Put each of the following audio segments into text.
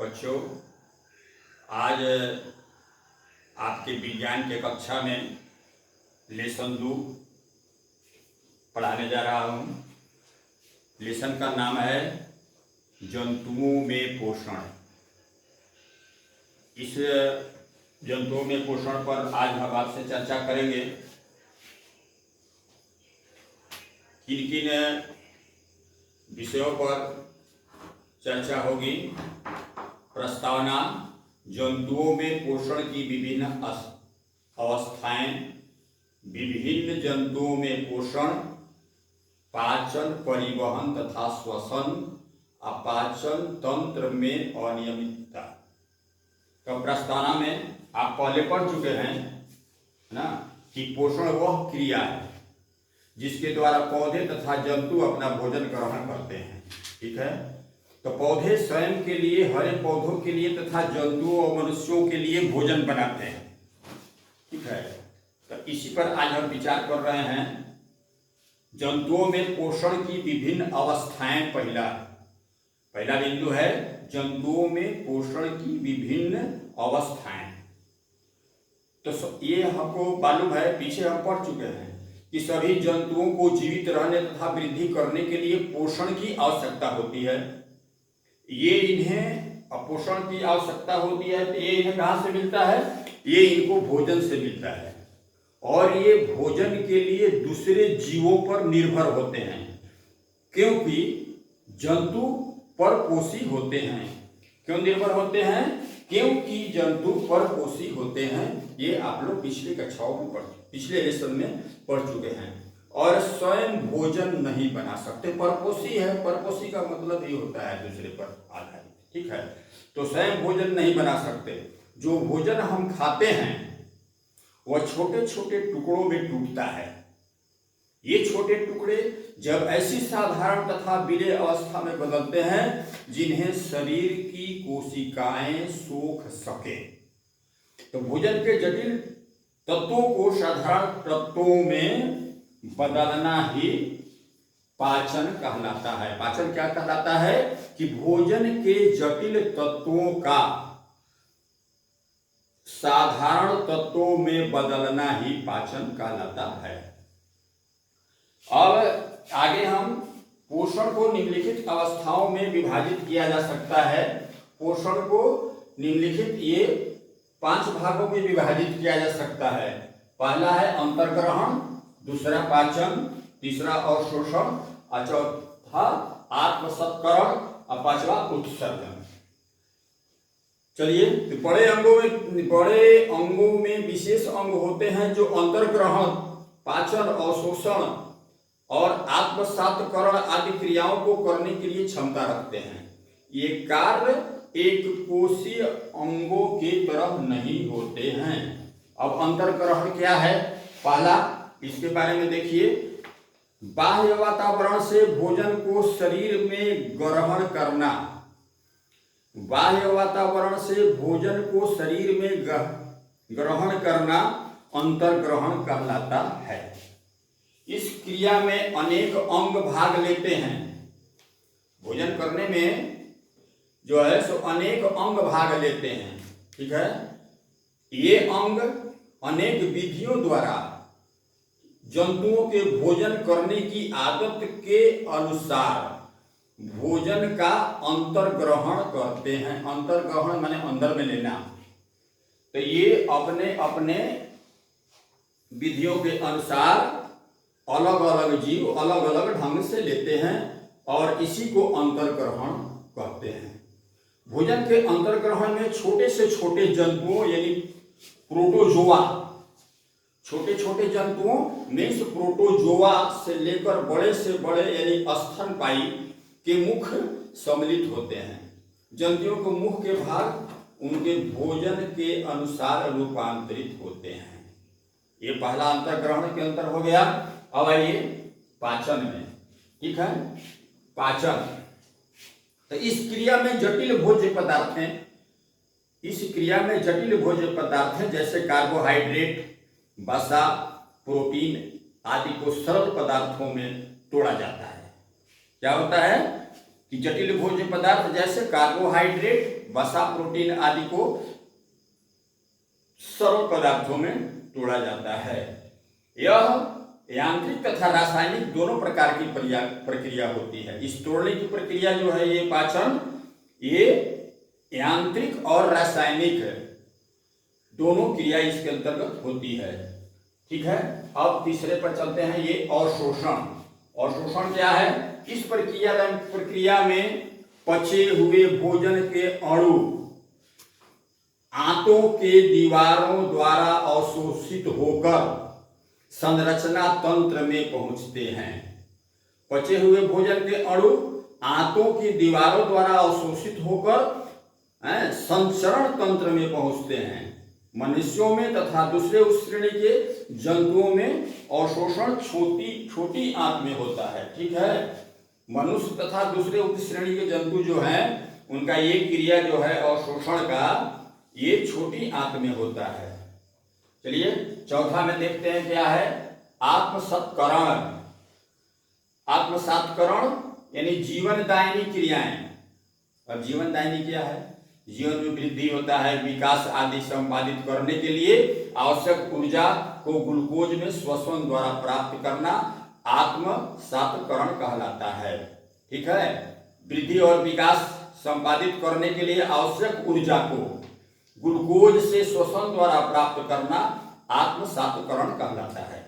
बच्चों, आज आपके विज्ञान के कक्षा में लेसन 2 पढ़ाने जा रहा हूँ। लेसन का नाम है जंतुओं में पोषण। इस जंतुओं में पोषण पर आज हम आपसे चर्चा करेंगे। किन किन विषयों पर चर्चा होगी। प्रस्तावना: जंतुओं में पोषण की विभिन्न अवस्थाएं। विभिन्न जंतुओं में पोषण, पाचन, परिवहन तथा श्वसन, अपाचन तंत्र में अनियमितता। तो प्रस्तावना में आप पहले पढ़ चुके हैं ना कि पोषण वह क्रिया है जिसके द्वारा पौधे तथा जंतु अपना भोजन ग्रहण करते हैं। ठीक है, तो पौधे स्वयं के लिए, हरे पौधों के लिए तथा जंतुओं और मनुष्यों के लिए भोजन बनाते हैं। ठीक है, तो इसी पर आज हम विचार कर रहे हैं। जंतुओं में पोषण की विभिन्न अवस्थाएं। पहला बिंदु है जंतुओं में पोषण की विभिन्न अवस्थाएं। तो ये हमको मालूम है, पीछे हम पढ़ चुके हैं कि सभी जंतुओं को जीवित रहने तथा वृद्धि करने के लिए पोषण की आवश्यकता होती है। ये इन्हें पोषण की आवश्यकता होती है, तो ये इन्हें कहाँ से मिलता है? ये इनको भोजन से मिलता है, और ये भोजन के लिए दूसरे जीवों पर निर्भर होते हैं, क्योंकि जंतु परपोषी होते हैं। क्यों निर्भर होते हैं? क्योंकि जंतु परपोषी होते हैं। ये आप लोग पिछले कक्षाओं में पिछले लेसन में पढ़ चुके हैं। और स्वयं भोजन नहीं बना सकते। परपोषी है, परपोषी का मतलब ये होता है दूसरे पर आधारित। ठीक है, तो स्वयं भोजन नहीं बना सकते। जो भोजन हम खाते हैं वह छोटे छोटे टुकड़ों में टूटता है। ये छोटे टुकड़े जब ऐसी साधारण तथा विलेय अवस्था में बदलते हैं जिन्हें शरीर की कोशिकाएं सोख सके, तो भोजन के जटिल तत्वों को साधारण तत्वों में बदलना ही पाचन कहलाता है। पाचन क्या कहलाता है? कि भोजन के जटिल तत्वों का साधारण तत्वों में बदलना ही पाचन कहलाता है। अब आगे हम पोषण को निम्नलिखित अवस्थाओं में विभाजित किया जा सकता है। पोषण को निम्नलिखित ये 5 भागों में विभाजित किया जा सकता है। पहला है अंतर्ग्रहण, दूसरा पाचन, तीसरा अवशोषण, और चौथा आत्मसत्करण, और पांचवा उत्सर्जन। चलिए, तो बड़े अंगों में विशेष अंग होते हैं जो अंतर्ग्रहण, पाचन, अवशोषण और आत्मसात्करण आदि क्रियाओं को करने के लिए क्षमता रखते हैं। ये कार्य एक कोशीय अंगों की तरह नहीं होते हैं। अब अंतर्ग्रहण क्या है? पहला, इसके बारे में देखिए। बाह्य वातावरण से भोजन को शरीर में ग्रहण करना। बाह्य वातावरण से भोजन को शरीर में ग्रहण करना अंतर्ग्रहण कहलाता है। इस क्रिया में अनेक अंग भाग लेते हैं। भोजन करने में जो है सो अनेक अंग भाग लेते हैं। ठीक है, ये अंग अनेक विधियों द्वारा जंतुओं के भोजन करने की आदत के अनुसार भोजन का अंतर्ग्रहण करते हैं। अंतर्ग्रहण माने अंदर में लेना। तो ये अपने अपने विधियों के अनुसार अलग अलग जीव अलग अलग ढंग से लेते हैं और इसी को अंतर्ग्रहण कहते हैं। भोजन के अंतर्ग्रहण में छोटे से छोटे जंतुओं यानी प्रोटोजोआ, छोटे छोटे जंतुओं मीन्स प्रोटोजोआ से लेकर बड़े से बड़े यानी स्तनपायी के मुख सम्मिलित होते हैं। जंतुओं के मुख के भाग उनके भोजन के अनुसार रूपांतरित होते हैं। ये पहला अंतर्ग्रहण के अंतर हो गया। अब आइए पाचन में। ठीक है, पाचन, तो इस क्रिया में जटिल भोज्य पदार्थ हैं। इस क्रिया में जटिल भोज्य पदार्थ हैं जैसे कार्बोहाइड्रेट, वसा, प्रोटीन आदि को सरल पदार्थों में तोड़ा जाता है। क्या होता है कि जटिल भोज्य पदार्थ जैसे कार्बोहाइड्रेट, वसा, प्रोटीन आदि को सरल पदार्थों में तोड़ा जाता है। यह यांत्रिक तथा रासायनिक दोनों प्रकार की प्रक्रिया होती है। इस तोड़ने की प्रक्रिया जो है ये पाचन, ये यांत्रिक और रासायनिक दोनों क्रिया इसके अंतर्गत होती है। ठीक है, अब तीसरे पर चलते हैं, ये अवशोषण। अवशोषण क्या है? इस प्रक्रिया में पचे हुए भोजन के अणु आंतों के दीवारों द्वारा अवशोषित होकर संरचना तंत्र में पहुंचते हैं। पचे हुए भोजन के अणु आंतों की दीवारों द्वारा अवशोषित होकर संचरण तंत्र में पहुंचते हैं। मनुष्यों में तथा दूसरे उस श्रेणी के जंतुओं में अवशोषण छोटी आंत में होता है। ठीक है, मनुष्य तथा दूसरे उप श्रेणी के जंतु जो हैं उनका ये क्रिया जो है अवशोषण का, ये छोटी आंत में होता है। चलिए चौथा में देखते हैं क्या है, आत्मसत्करण। आत्मसत्करण यानी जीवनदायिनी क्रियाएं। अब जीवनदायिनी क्या है? जीवन में वृद्धि होता है, विकास आदि संपादित करने के लिए आवश्यक ऊर्जा को ग्लूकोज में श्वसन द्वारा प्राप्त करना आत्मसात्करण कहलाता है। ठीक है, वृद्धि और विकास संपादित करने के लिए आवश्यक ऊर्जा को ग्लूकोज से श्वसन द्वारा प्राप्त करना आत्मसात्करण कहलाता है।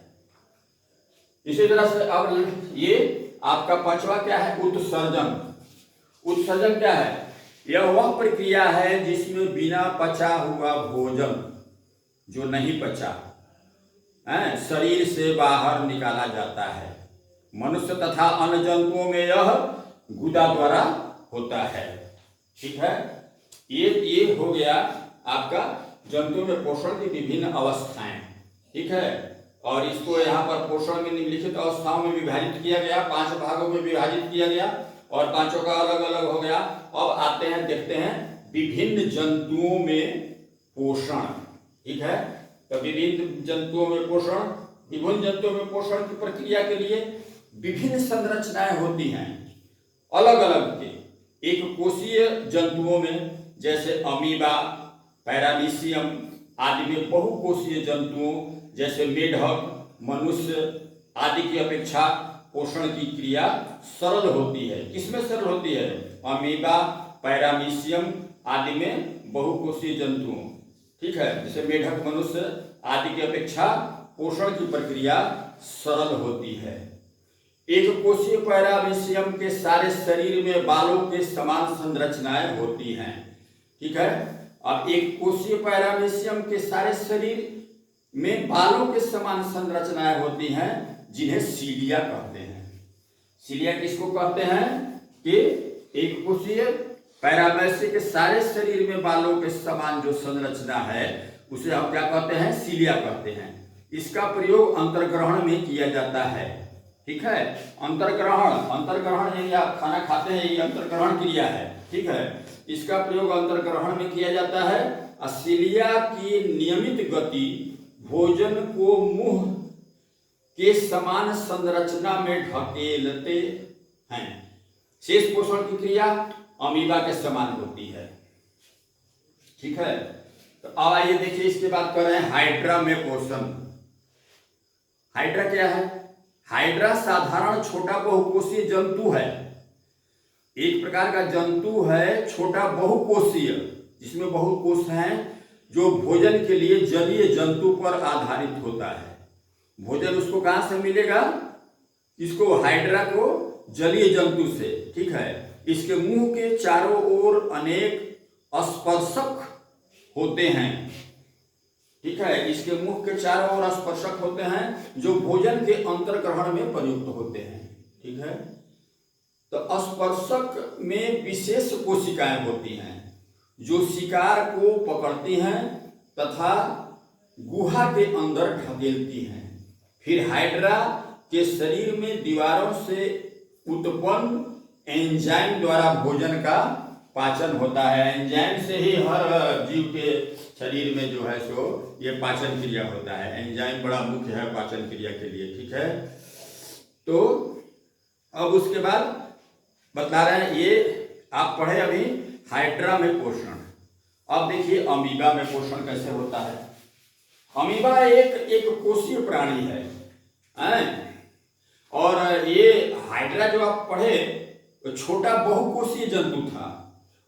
इसी तरह से अब ये आपका पांचवा क्या है, उत्सर्जन। उत्सर्जन क्या है? यह वह प्रक्रिया है जिसमें बिना पचा हुआ भोजन जो नहीं पचा शरीर से बाहर निकाला जाता है। मनुष्य तथा अन्य जंतुओं में यह गुदा द्वारा होता है। ठीक है, ये हो गया आपका जंतुओं में पोषण की विभिन्न अवस्थाएं। ठीक है, और इसको यहाँ पर पोषण में निम्नलिखित अवस्थाओं में विभाजित किया गया, 5 भागों में विभाजित किया गया और पांचों का अलग अलग हो गया। अब आते हैं, देखते हैं विभिन्न जंतुओं में पोषण। ठीक है, तो विभिन्न जंतुओं में पोषण, विभिन्न जंतुओं में पोषण की प्रक्रिया के लिए विभिन्न संरचनाएं होती हैं अलग अलग के। एक कोशीय जंतुओं में जैसे अमीबा, पैरामीशियम आदि में बहुकोशीय जंतुओं जैसे मेढक, मनुष्य आदि की अपेक्षा पोषण की क्रिया सरल होती है। किसमें सरल होती है? अमीबा, पैरामीशियम आदि में बहुकोशीय जंतुओं। ठीक है, जैसे मेढक, मनुष्य आदि की अपेक्षा पोषण की प्रक्रिया सरल होती है। एक कोशीय पैरामीशियम के सारे शरीर में बालों के समान संरचनाएं होती हैं। ठीक है, अब एक कोशीय पैरामीशियम के सारे शरीर में बालों के समान संरचनाएं होती हैं जिन्हें सीलिया कहते हैं। सीलिया किसको कहते हैं? कि एक कोशीय पैरामीशियम के सारे शरीर में बालों के समान जो संरचना है उसे हम क्या कहते हैं? सीलिया कहते हैं। इसका प्रयोग अंतर्ग्रहण में किया जाता है। ठीक है, अंतर्ग्रहण यानी आप खाना खाते हैं, ये अंतर्ग्रहण क्रिया है। ठीक है, इसका प्रयोग अंतर्ग्रहण में किया जाता है। सीलिया की नियमित गति भोजन को मुंह के समान संरचना में ढकेलते हैं। शेष पोषण की क्रिया अमीबा के समान होती है। ठीक है, तो अब आइए देखिए, इसके बाद कर रहे हैं हाइड्रा में पोषण। हाइड्रा क्या है? हाइड्रा साधारण छोटा बहुकोशीय जंतु है। एक प्रकार का जंतु है छोटा बहुकोशीय, जिसमें बहुकोश हैं, जो भोजन के लिए जलीय जंतु पर आधारित होता है। भोजन उसको कहां से मिलेगा? इसको हाइड्रा को जलीय जंतु से। ठीक है, इसके मुंह के चारों ओर अनेक स्पर्शक होते हैं। ठीक है, इसके मुंह के चारों ओर स्पर्शक होते हैं जो भोजन के अंतर्ग्रहण में प्रयुक्त होते हैं। ठीक है, तो स्पर्शक में विशेष कोशिकाएं होती हैं जो शिकार को पकड़ती हैं तथा गुहा के अंदर ढकेलती हैं। फिर हाइड्रा के शरीर में दीवारों से उत्पन्न एंजाइम द्वारा भोजन का पाचन होता है। एंजाइम से ही हर जीव के शरीर में जो है सो ये पाचन क्रिया होता है। एंजाइम बड़ा मुख्य है पाचन क्रिया के लिए। ठीक है, तो अब उसके बाद बता रहे हैं ये आप पढ़े अभी हाइड्रा में पोषण। अब देखिए अमीबा में पोषण कैसे होता है। अमीबा एक कोषीय प्राणी है, और ये हाइड्रा जो आप पढ़े तो छोटा बहुकोषीय जंतु था,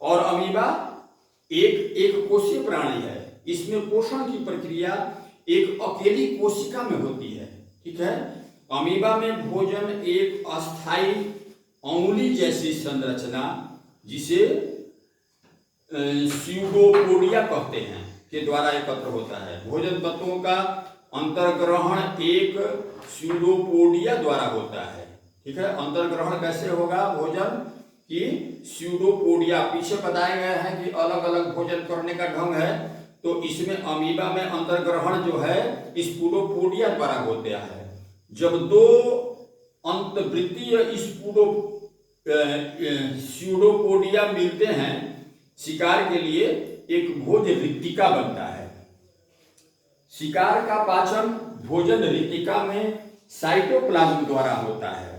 और अमीबा एक कोषीय प्राणी है। इसमें पोषण की प्रक्रिया एक अकेली कोशिका में होती है, ठीक है। अमीबा में भोजन एक अस्थायी अंगुली जैसी संरचना, जिसे स्यूडोपोडिया कहते हैं, के द्वारा एकत्र होता है। भोजन तत्वों का अंतर्ग्रहण एक स्यूडोपोडिया द्वारा होता है, ठीक है। अंतर्ग्रहण कैसे होगा भोजन की? स्यूडोपोडिया, पीछे बताया गया है कि अलग अलग भोजन करने का ढंग है, तो इसमें अमीबा में अंतर्ग्रहण जो है स्यूडोपोडिया द्वारा होता है। जब दो अंतवृत्तीय स्यूडोपोडिया मिलते हैं शिकार के लिए, एक भोज रिक्तिका बनता है। शिकार का पाचन भोजन रिक्तिका में साइटोप्लाज्म द्वारा होता है।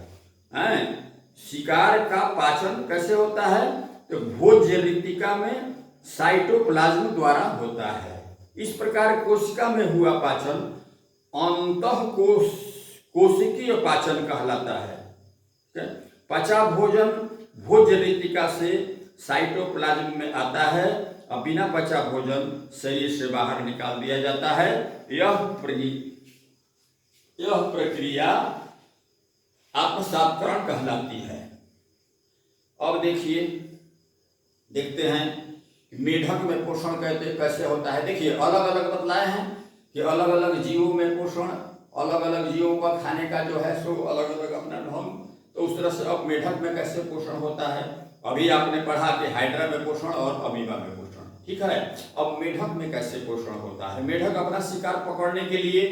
शिकार का पाचन कैसे होता है? तो भोज्य रिक्तिका में साइटोप्लाज्म द्वारा होता है। इस प्रकार कोशिका में हुआ पाचन कोशिकीय पाचन कहलाता है। पचा भोजन भोज्य रिक्तिका से साइटोप्लाज्म में आता है, और बिना पचा भोजन शरीर से बाहर निकाल दिया जाता है। यह प्रक्रिया अपसात्करण कहलाती है। अब देखते हैं मेढक में पोषण कैसे होता है। देखिए अलग अलग बतलाए हैं कि अलग अलग जीवों में पोषण, अलग अलग जीवों का खाने का जो है सो अलग अलग अपना ढंग। तो उस तरह से अब मेढक में कैसे पोषण होता है, अभी आपने पढ़ा कि हाइड्रा में पोषण और अमीबा में पोषण, ठीक है। अब मेढक में कैसे पोषण होता है। मेढक अपना शिकार पकड़ने के लिए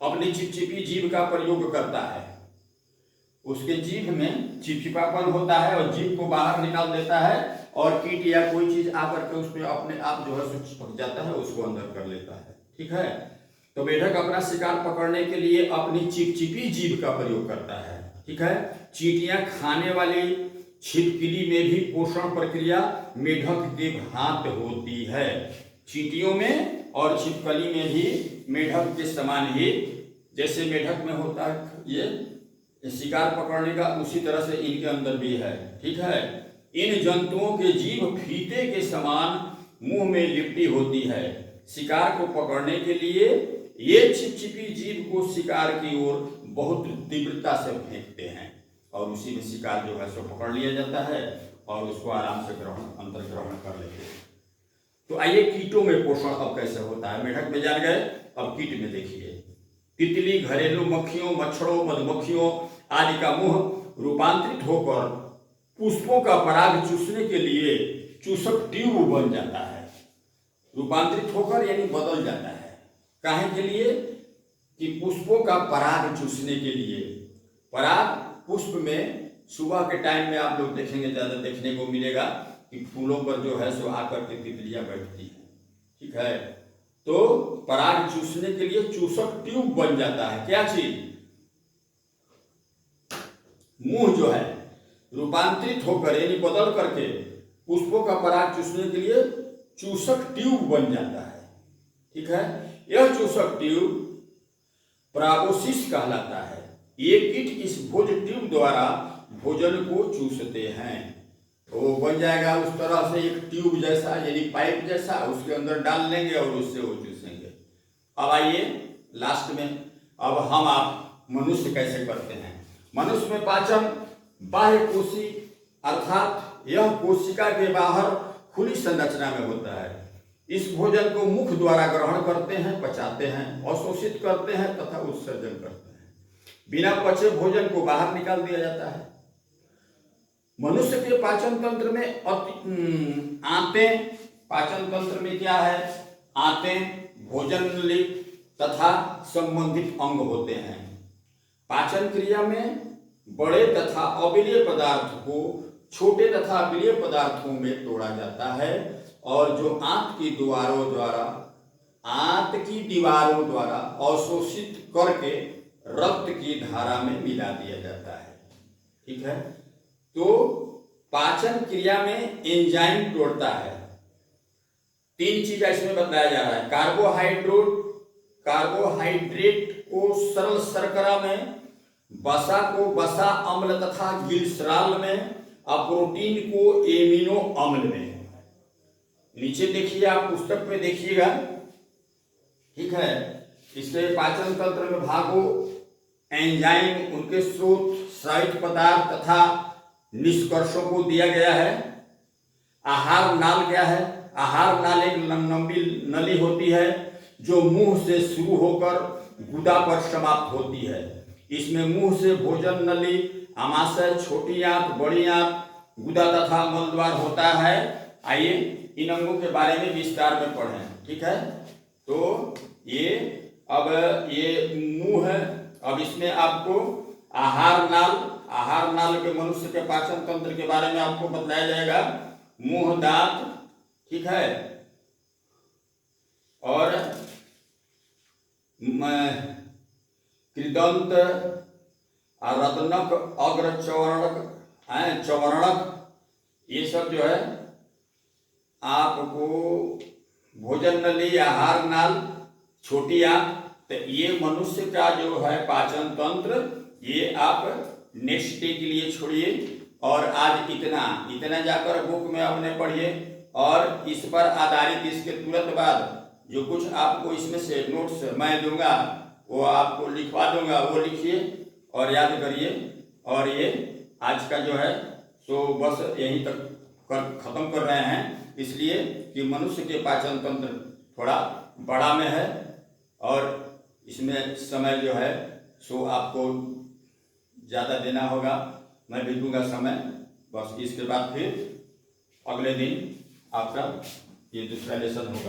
अपनी चिपचिपी जीभ का प्रयोग करता है। उसके जीभ में चिपचिपापन होता है और जीभ को बाहर निकाल देता है, और कीट या कोई चीज आकर के उसमें अपने आप जो है चिपक जाता है, उसको अंदर कर लेता है, ठीक है। तो मेढक अपना शिकार पकड़ने के लिए अपनी चिपचिपी जीभ का प्रयोग करता है, ठीक है। चींटियां खाने वाली छिपकली में भी पोषण प्रक्रिया मेढक के भांति होती है। चींटियों में और छिपकली में भी मेढक के समान ही, जैसे मेढक में होता है ये शिकार पकड़ने का, उसी तरह से इनके अंदर भी है, ठीक है। इन जंतुओं के जीभ फीते के समान मुंह में लिपटी होती है। शिकार को पकड़ने के लिए ये चिपचिपी जीभ को शिकार की ओर बहुत तीव्रता से फेंकते हैं, और उसी में शिकार जो है सो पकड़ लिया जाता है, और उसको आराम से अंतर्ग्रहण कर लेते हैं। तो आइए कीटों में पोषण अब कैसे होता है। मेढक में जान गए, अब कीट में देखिए। तितली, घरेलू मक्खियों, मच्छरों, मधुमक्खियों आदि का मुंह रूपांतरित होकर पुष्पों का पराग चूसने के लिए चूसक ट्यूब बन जाता है। रूपांतरित होकर यानी बदल जाता है, काहे के लिए? कि पुष्पों का पराग चूसने के लिए। पराग पुष्प में सुबह के टाइम में आप लोग देखेंगे, ज्यादा देखने को मिलेगा कि फूलों पर जो है सो आकर के तितलियां बैठती हैं, ठीक है। तो पराग चूसने के लिए चूसक ट्यूब बन जाता है। क्या चीज? मुंह जो है रूपांतरित होकर यानी बदल करके पुष्पों का पराग चूसने के लिए चूसक ट्यूब बन जाता है, ठीक है। यह चूसक ट्यूब प्राबोसिस कहलाता है। ये कीट इस भोज ट्यूब द्वारा भोजन को चूसते हैं। वो बन जाएगा उस तरह से एक ट्यूब जैसा, यानी पाइप जैसा, उसके अंदर डाल लेंगे और उससे वो चूसेंगे। अब आइए लास्ट में, अब हम आप मनुष्य कैसे करते हैं। मनुष्य में पाचन बाह्य कोशी अर्थात यह कोशिका के बाहर खुली संरचना में होता है। इस भोजन को मुख द्वारा ग्रहण करते हैं, पचाते हैं, अवशोषित करते हैं तथा उत्सर्जन करते हैं। बिना पचे भोजन को बाहर निकाल दिया जाता है। मनुष्य के पाचन तंत्र में आंतें, पाचन तंत्र में क्या है? आंतें, भोजन नली तथा संबंधित अंग होते हैं। पाचन क्रिया में बड़े तथा अविलीय पदार्थ को छोटे तथा अविलीय पदार्थों में तोड़ा जाता है, और जो आंत की दीवारों द्वारा अवशोषित करके रक्त की धारा में मिला दिया जाता है, ठीक है। तो पाचन क्रिया में एंजाइम तोड़ता है। 3 चीज इसमें बताया जा रहा है। कार्बोहाइड्रेट को सरल शर्करा में, वसा को वसा अम्ल तथा ग्लिसरॉल में, और प्रोटीन को एमिनो अम्ल में। नीचे देखिए, आप पुस्तक में देखिएगा, ठीक है। इसके पाचन तंत्र में भागों, एंजाइम, उनके स्रोत, स्रावित पदार्थ तथा निष्कर्षों को दिया गया है। आहार नाल क्या है? आहार नाल एक लंबी नली होती है जो मुंह से शुरू होकर गुदा पर समाप्त होती है। इसमें मुंह से भोजन नली, आमाशय, छोटी आंत, बड़ी आंत, गुदा तथा मल द्वार होता है। आइए इन अंगों के बारे में विस्तार में पढ़ें, ठीक है। तो ये अब ये मुंह है। अब इसमें आपको आहार नाल के मनुष्य के पाचन तंत्र के बारे में आपको बताया जाएगा। मुंह, दांत, ठीक है, और कृदंत, रत्नक, अग्र चवर्णक, ये सब जो है आपको भोजन नली, आहार नाल, छोटी आंत, तो ये मनुष्य का जो है पाचन तंत्र, ये आप नेक्स्ट डे के लिए छोड़िए। और आज इतना जाकर बुक में आपने पढ़िए, और इस पर आधारित इसके तुरंत बाद जो कुछ आपको इसमें से नोट्स मैं दूंगा वो आपको लिखवा दूंगा, वो लिखिए और याद करिए। और ये आज का जो है सो बस यहीं तक खत्म कर रहे हैं, इसलिए कि मनुष्य के पाचन तंत्र थोड़ा बड़ा में है और इसमें समय जो है सो आपको ज़्यादा देना होगा। मैं भी दूंगा समय, बस इसके बाद फिर अगले दिन आपका ये दूसरा लेसन होगा।